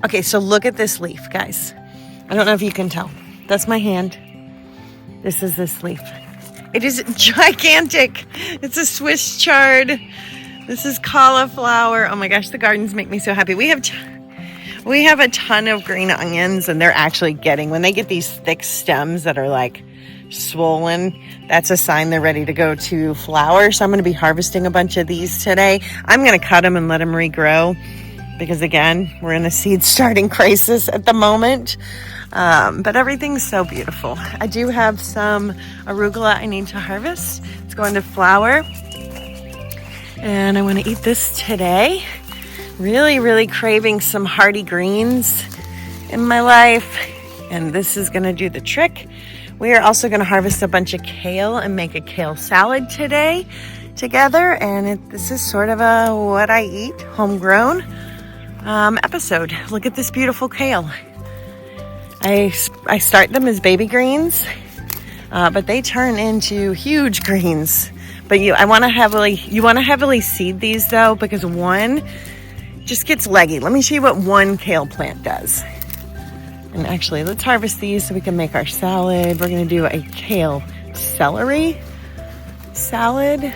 Okay, so look at this leaf, guys. I don't know if you can tell. That's my hand. This is this leaf. It is gigantic. It's a Swiss chard. This is cauliflower. Oh my gosh, the gardens make me so happy. We have a ton of green onions, and they're actually when they get these thick stems that are like swollen, that's a sign they're ready to go to flower. So I'm going to be harvesting a bunch of these today. I'm going to cut them and let them regrow because, again, we're in a seed starting crisis at the moment. But everything's so beautiful. I do have some arugula I need to harvest. It's going to flower. And I want to eat this today. Really, really craving some hearty greens in my life. And this is going to do the trick. We are also going to harvest a bunch of kale and make a kale salad today together. And this is sort of a what I eat, homegrown episode. Look at this beautiful kale. I start them as baby greens, but they turn into huge greens. But you want to heavily seed these though, because one just gets leggy. Let me show you what one kale plant does. And actually, let's harvest these so we can make our salad. We're going to do a kale celery salad.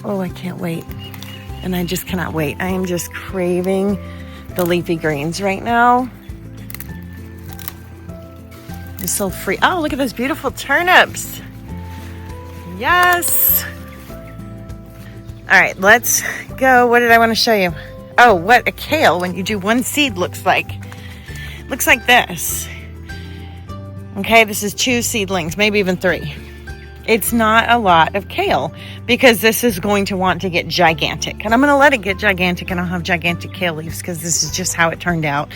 Oh, I can't wait. And I just cannot wait. I am just craving the leafy greens right now. It's so free. Oh, look at those beautiful turnips. Yes. All right, let's go. What did I want to show you? Oh, what a kale when you do one seed looks like. Looks like this. Okay, this is 2 seedlings, maybe even 3. It's not a lot of kale because this is going to want to get gigantic. And I'm going to let it get gigantic and I'll have gigantic kale leaves because this is just how it turned out.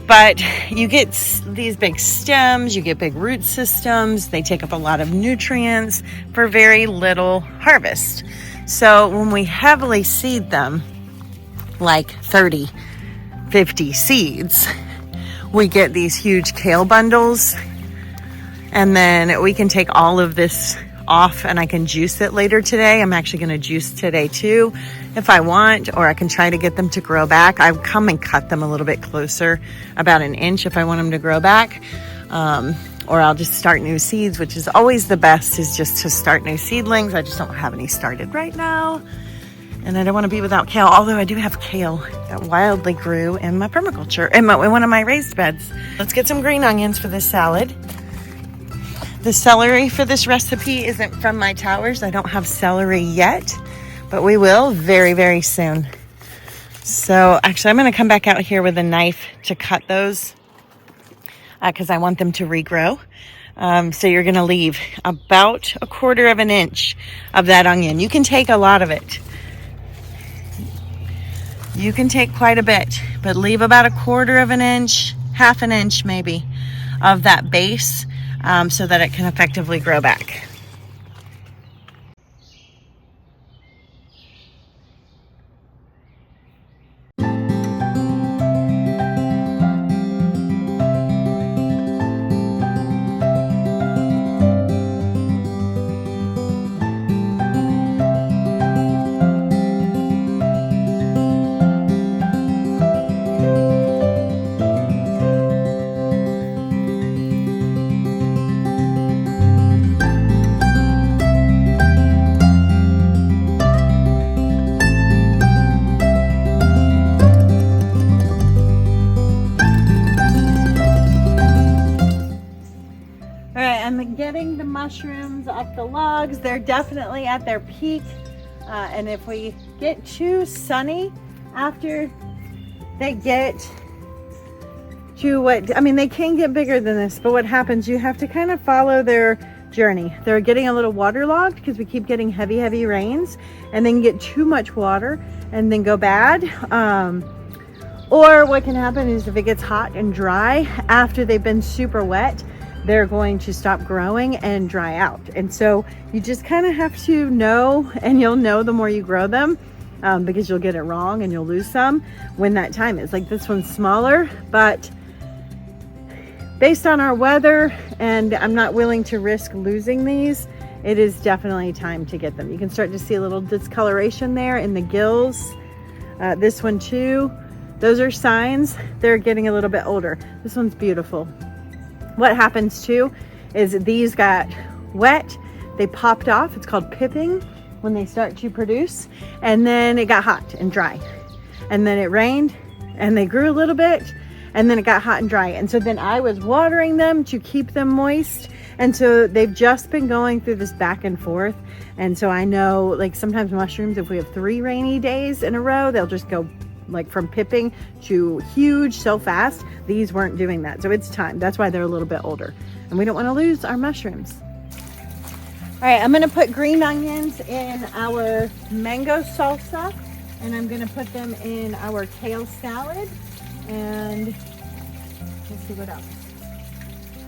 But you get these big stems, you get big root systems. They take up a lot of nutrients for very little harvest. So when we heavily seed them, like 30, 50 seeds, we get these huge kale bundles. And then we can take all of this off and I can juice it later today. I'm actually going to juice today too if I want, or I can try to get them to grow back. I come and cut them a little bit closer, about 1 inch if I want them to grow back. Or I'll just start new seeds, which is always the best, is just to start new seedlings. I just don't have any started right now. And I don't want to be without kale, although I do have kale that wildly grew in my permaculture, in one of my raised beds. Let's get some green onions for this salad. The celery for this recipe isn't from my towers. I don't have celery yet, but we will very, very soon. So actually, I'm going to come back out here with a knife to cut those because I want them to regrow. So you're going to leave about 1/4 inch of that onion. You can take a lot of it. You can take quite a bit, but leave about 1/4 inch, 1/2 inch maybe, of that base. So that it can effectively grow back. Getting the mushrooms off the logs. They're definitely at their peak, and if we get too sunny after they get to they can get bigger than this, but what happens, you have to kind of follow their journey. They're getting a little waterlogged because we keep getting heavy rains, and then get too much water and then go bad. Or what can happen is if it gets hot and dry after they've been super wet, they're going to stop growing and dry out. And so you just kind of have to know, and you'll know the more you grow them, because you'll get it wrong and you'll lose some when that time is. Like this one's smaller, but based on our weather, and I'm not willing to risk losing these, it is definitely time to get them. You can start to see a little discoloration there in the gills. This one too. Those are signs they're getting a little bit older. This one's beautiful. What happens too is these got wet, they popped off. It's called pipping when they start to produce, and then it got hot and dry, and then it rained and they grew a little bit, and then it got hot and dry, and so then I was watering them to keep them moist, and so they've just been going through this back and forth. And so I know, like, sometimes mushrooms, if we have 3 rainy days in a row, they'll just go like from pipping to huge so fast. These weren't doing that, so it's time. That's why they're a little bit older, and we don't want to lose our mushrooms. All right, I'm going to put green onions in our mango salsa, and I'm going to put them in our kale salad, and let's see what else.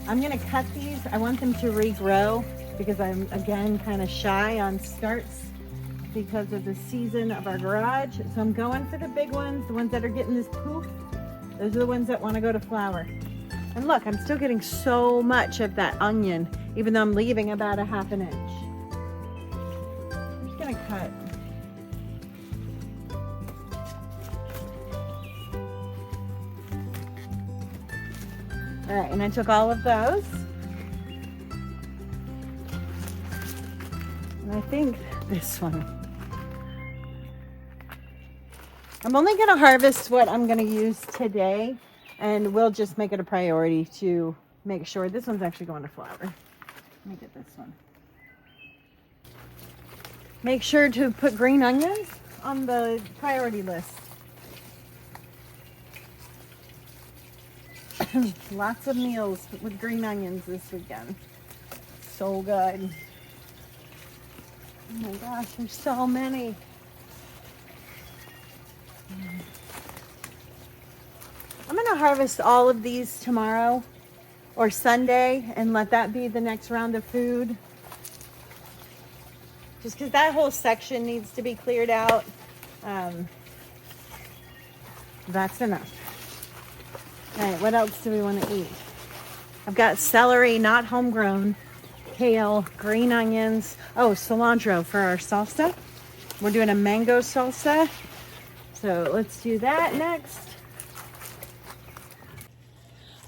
I'm going to cut these. I want them to regrow because I'm, again, kind of shy on starts because of the season of our garage. So I'm going for the big ones, the ones that are getting this poof. Those are the ones that want to go to flower. And look, I'm still getting so much of that onion, even though I'm leaving about a ½ inch. I'm just gonna cut. All right, and I took all of those. And I think this one. I'm only gonna harvest what I'm gonna use today, and we'll just make it a priority to make sure. This one's actually going to flower. Let me get this one. Make sure to put green onions on the priority list. Lots of meals with green onions this weekend. So good. Oh my gosh, there's so many. I'm gonna harvest all of these tomorrow or Sunday and let that be the next round of food. Just because that whole section needs to be cleared out. That's enough. All right, what else do we want to eat? I've got celery, not homegrown, kale, green onions. Oh, cilantro for our salsa. We're doing a mango salsa. So let's do that next.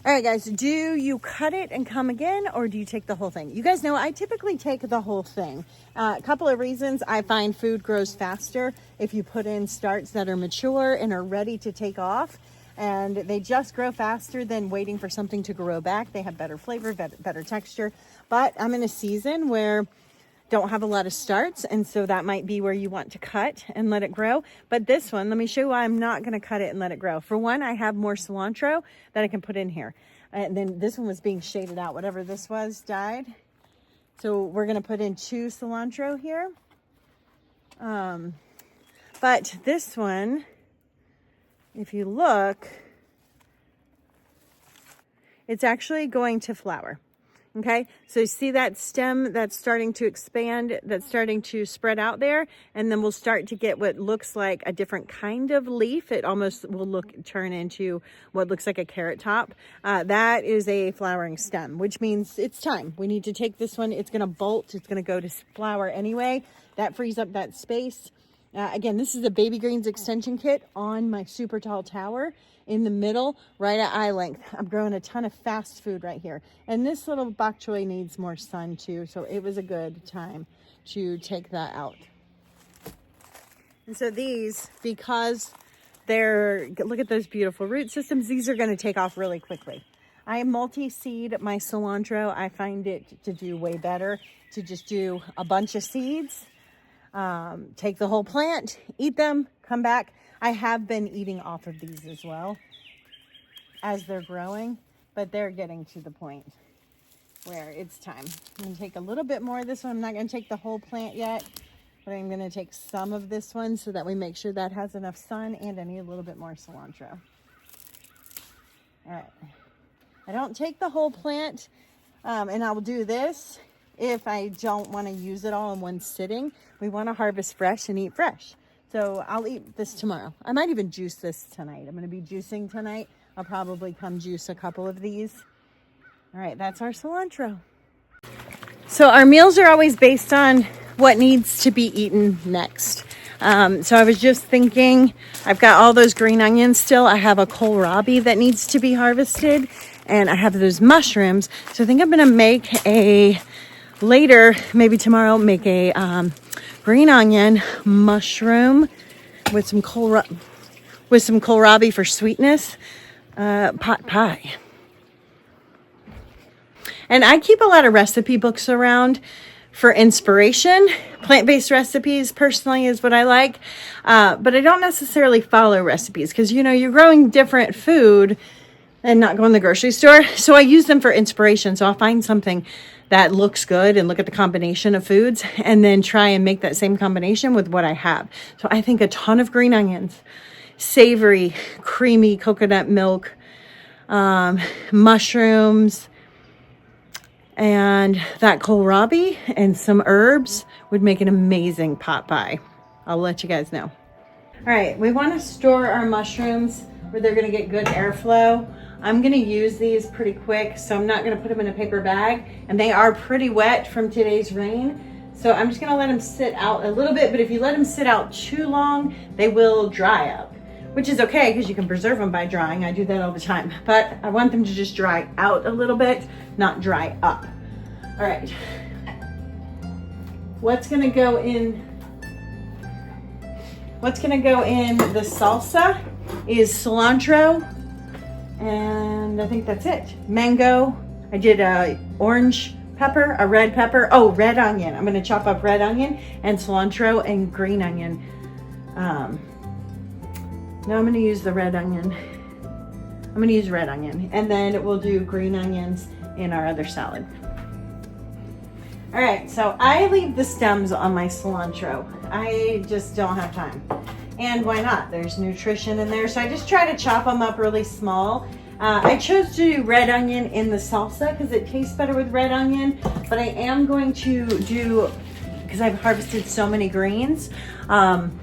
All right, guys, do you cut it and come again, or do you take the whole thing? You guys know I typically take the whole thing. A couple of reasons. I find food grows faster if you put in starts that are mature and are ready to take off. And they just grow faster than waiting for something to grow back. They have better flavor, better texture. But I'm in a season where don't have a lot of starts, and so that might be where you want to cut and let it grow. But this one, let me show you why I'm not going to cut it and let it grow. For one, I have more cilantro that I can put in here. And then this one was being shaded out. Whatever this was died. So we're going to put in 2 cilantro here. But this one, if you look, it's actually going to flower. Okay, so you see that stem that's starting to expand, that's starting to spread out there, and then we'll start to get what looks like a different kind of leaf. It almost will turn into what looks like a carrot top. That is a flowering stem, which means it's time. We need to take this one. It's going to bolt. It's going to go to flower anyway. That frees up that space. Again, this is a baby greens extension kit on my super tall tower in the middle, right at eye length. I'm growing a ton of fast food right here. And this little bok choy needs more sun too, so it was a good time to take that out. And so these, because they're, look at those beautiful root systems, these are gonna take off really quickly. I multi-seed my cilantro. I find it to do way better to just do a bunch of seeds. Take the whole plant, eat them, come back. I have been eating off of these as well as they're growing, but they're getting to the point where it's time. I'm going to take a little bit more of this one. I'm not going to take the whole plant yet, but I'm going to take some of this one so that we make sure that has enough sun, and I need a little bit more cilantro. All right. I don't take the whole plant, and I will do this if I don't want to use it all in one sitting. We want to harvest fresh and eat fresh. So I'll eat this tomorrow. I might even juice this tonight. I'm going to be juicing tonight. I'll probably come juice a couple of these. All right, that's our cilantro. So our meals are always based on what needs to be eaten next. So I was just thinking, I've got all those green onions still. I have a kohlrabi that needs to be harvested, and I have those mushrooms. So I think I'm going to make later, maybe tomorrow, make a green onion mushroom with some kohlrabi for sweetness pot pie. And I keep a lot of recipe books around for inspiration. Plant-based recipes personally is what I like, but I don't necessarily follow recipes because, you know, you're growing different food and not going to the grocery store. So I use them for inspiration. So I'll find something that looks good and look at the combination of foods and then try and make that same combination with what I have. So I think a ton of green onions, savory, creamy coconut milk, mushrooms, and that kohlrabi and some herbs would make an amazing pot pie. I'll let you guys know. All right, we want to store our mushrooms where they're going to get good airflow. I'm going to use these pretty quick, so I'm not going to put them in a paper bag. And they are pretty wet from today's rain. So I'm just going to let them sit out a little bit, but if you let them sit out too long, they will dry up, which is okay because you can preserve them by drying. I do that all the time, but I want them to just dry out a little bit, not dry up. All right. What's gonna go in the salsa is cilantro, and I think that's it. Mango. I did a orange pepper, a red pepper. Oh, red onion. I'm gonna chop up red onion and cilantro and green onion. Now I'm gonna use the red onion. I'm gonna use red onion, and then we'll do green onions in our other salad. All right, so I leave the stems on my cilantro. I just don't have time. And why not? There's nutrition in there. So I just try to chop them up really small. I chose to do red onion in the salsa because it tastes better with red onion, but I am going to do, because I've harvested so many greens, I'm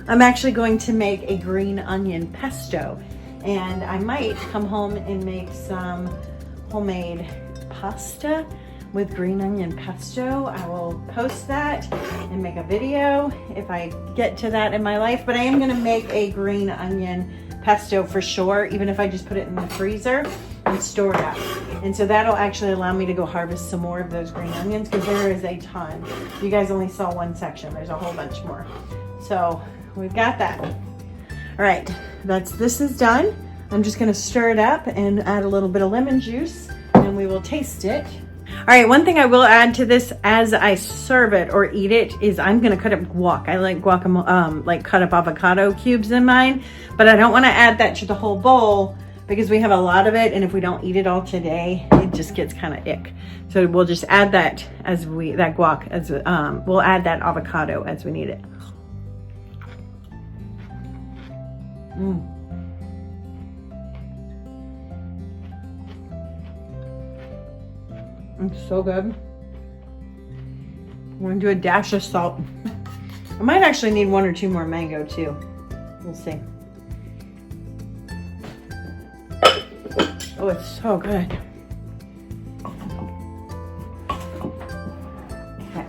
actually going to make a green onion pesto, and I might come home and make some homemade pasta with green onion pesto. I will post that and make a video if I get to that in my life, but I am going to make a green onion pesto for sure, even if I just put it in the freezer and store it up. And so that'll actually allow me to go harvest some more of those green onions because there is a ton. You guys only saw one section. There's a whole bunch more. So we've got that. All right, this is done. I'm just going to stir it up and add a little bit of lemon juice, and we will taste it. All right, one thing I will add to this as I serve it or eat it is I'm gonna cut up guac. I like guacamole, like cut up avocado cubes in mine, but I don't wanna add that to the whole bowl because we have a lot of it, and if we don't eat it all today, it just gets kind of ick. So we'll just add that guac as we'll add that avocado as we need it. It's so good. I'm gonna do a dash of salt. I might actually need 1 or 2 more mango too. We'll see. Oh, it's so good. Okay.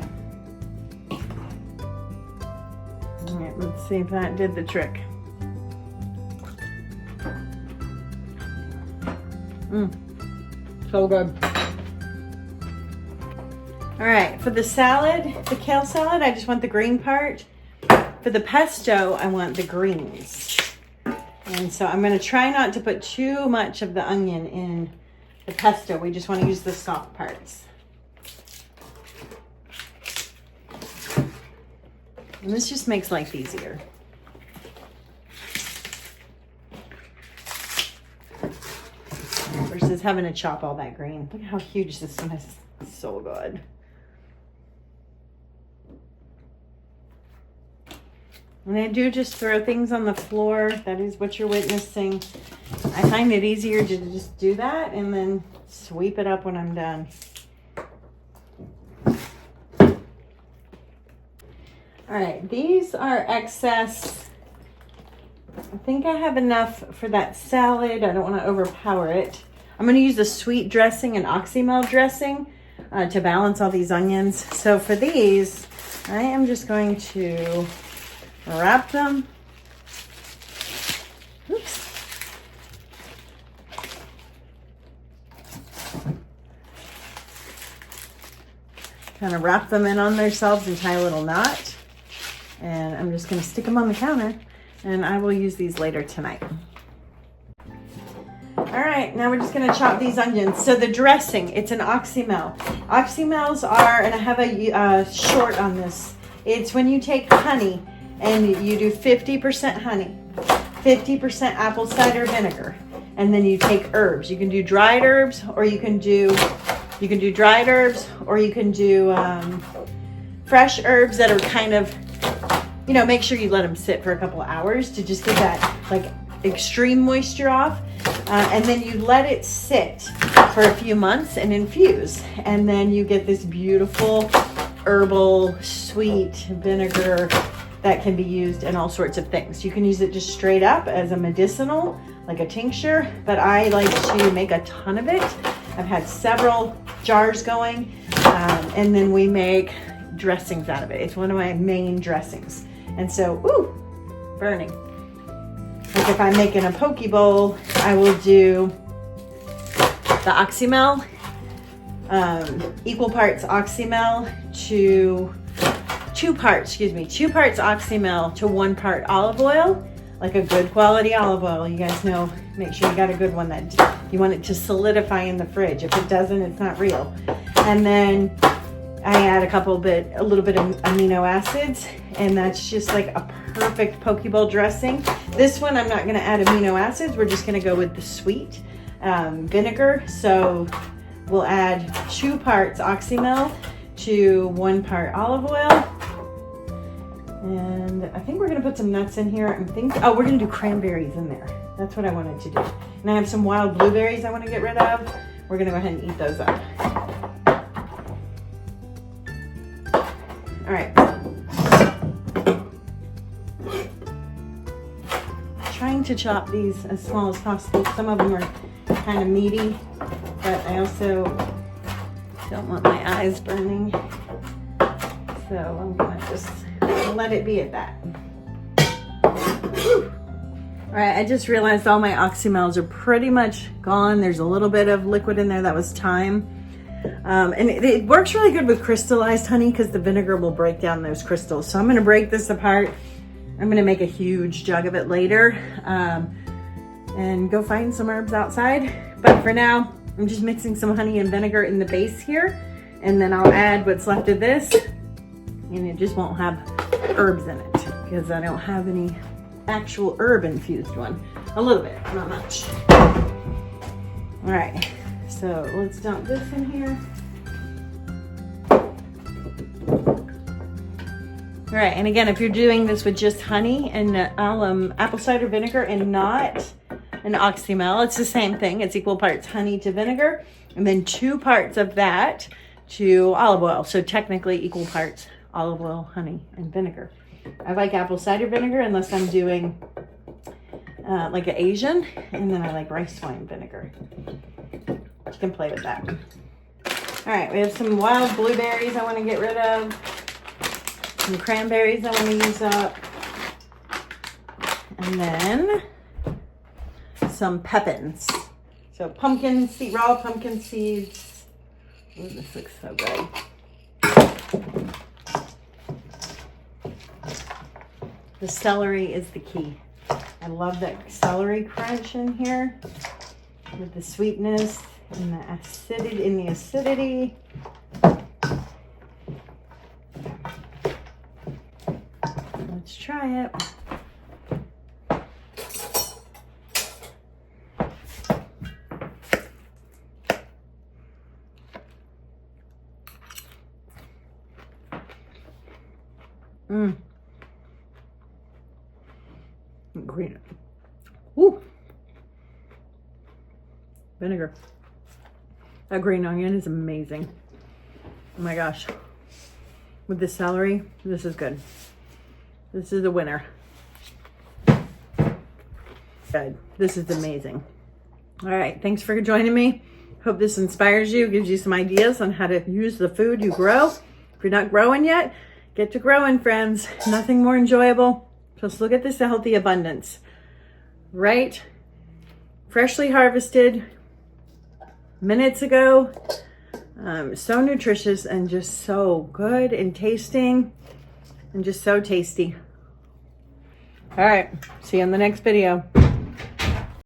All right, let's see if that did the trick. So good. All right, for the salad, the kale salad, I just want the green part. For the pesto, I want the greens. And so I'm gonna try not to put too much of the onion in the pesto. We just wanna use the soft parts. And this just makes life easier. Versus having to chop all that green. Look at how huge this one is. It's so good. And I do just throw things on the floor. That is what you're witnessing. I find it easier to just do that and then sweep it up when I'm done. All right, these are excess. I think I have enough for that salad. I don't want to overpower it. I'm going to use the sweet dressing and oxymel dressing to balance all these onions. So for these, I am just going to wrap them. Oops. Kind of wrap them in on themselves and tie a little knot. And I'm just going to stick them on the counter, and I will use these later tonight. All right, now we're just going to chop these onions. So the dressing, it's an oxymel. Oxymels are, and I have a short on this. It's when you take honey and you do 50% honey, 50% apple cider vinegar, and then you take herbs. You can do dried herbs, or you can do dried herbs, or you can do fresh herbs that are kind of, you know, make sure you let them sit for a couple of hours to just get that like extreme moisture off. And then you let it sit for a few months and infuse. And then you get this beautiful herbal sweet vinegar that can be used in all sorts of things. You can use it just straight up as a medicinal, like a tincture, but I like to make a ton of it. I've had several jars going, and then we make dressings out of it. It's one of my main dressings. And so, ooh, burning. Like if I'm making a poke bowl, I will do the oxymel, equal parts oxymel to 2 parts oxymel to 1 part olive oil, like a good quality olive oil. You guys know, make sure you got a good one that you want it to solidify in the fridge. If it doesn't, it's not real. And then I add a little bit of amino acids, and that's just like a perfect poke bowl dressing. This one, I'm not going to add amino acids. We're just going to go with the sweet vinegar. So we'll add 2 parts oxymel to 1 part olive oil. And I think we're going to put some nuts in here. We're going to do cranberries in there. That's what I wanted to do. And I have some wild blueberries I want to get rid of. We're going to go ahead and eat those up. All right. Trying to chop these as small as possible. Some of them are kind of meaty, but I also don't want my eyes burning. So I'm gonna just let it be at that. All right, I just realized all my oxymels are pretty much gone. There's a little bit of liquid in there that was thyme. And it works really good with crystallized honey because the vinegar will break down those crystals. So I'm gonna break this apart. I'm gonna make a huge jug of it later and go find some herbs outside. But for now, I'm just mixing some honey and vinegar in the base here. And then I'll add what's left of this, and it just won't have herbs in it because I don't have any actual herb infused one. A little bit, not much. All right, so let's dump this in here. All right, and again, if you're doing this with just honey and apple cider vinegar and not an oxymel, it's the same thing. It's equal parts honey to vinegar, and then 2 parts of that to olive oil. So technically equal parts olive oil, honey, and vinegar. I like apple cider vinegar unless I'm doing like an Asian, and then I like rice wine vinegar. You can play with that. All right, we have some wild blueberries I want to get rid of. Some cranberries I want to use up. And then some pepins. So pumpkin seed, raw pumpkin seeds. Ooh, this looks so good. The celery is the key. I love that celery crunch in here with the sweetness and the acidity. Let's try it. Green. Ooh. Vinegar. That green onion is amazing. Oh my gosh. With the celery, this is good. This is a winner. Good. This is amazing. All right. Thanks for joining me. Hope this inspires you, gives you some ideas on how to use the food you grow. If you're not growing yet, get to growing, friends. Nothing more enjoyable. Just look at this healthy abundance. Right? Freshly harvested minutes ago. So nutritious and just so good and tasting and just so tasty. All right. See you in the next video.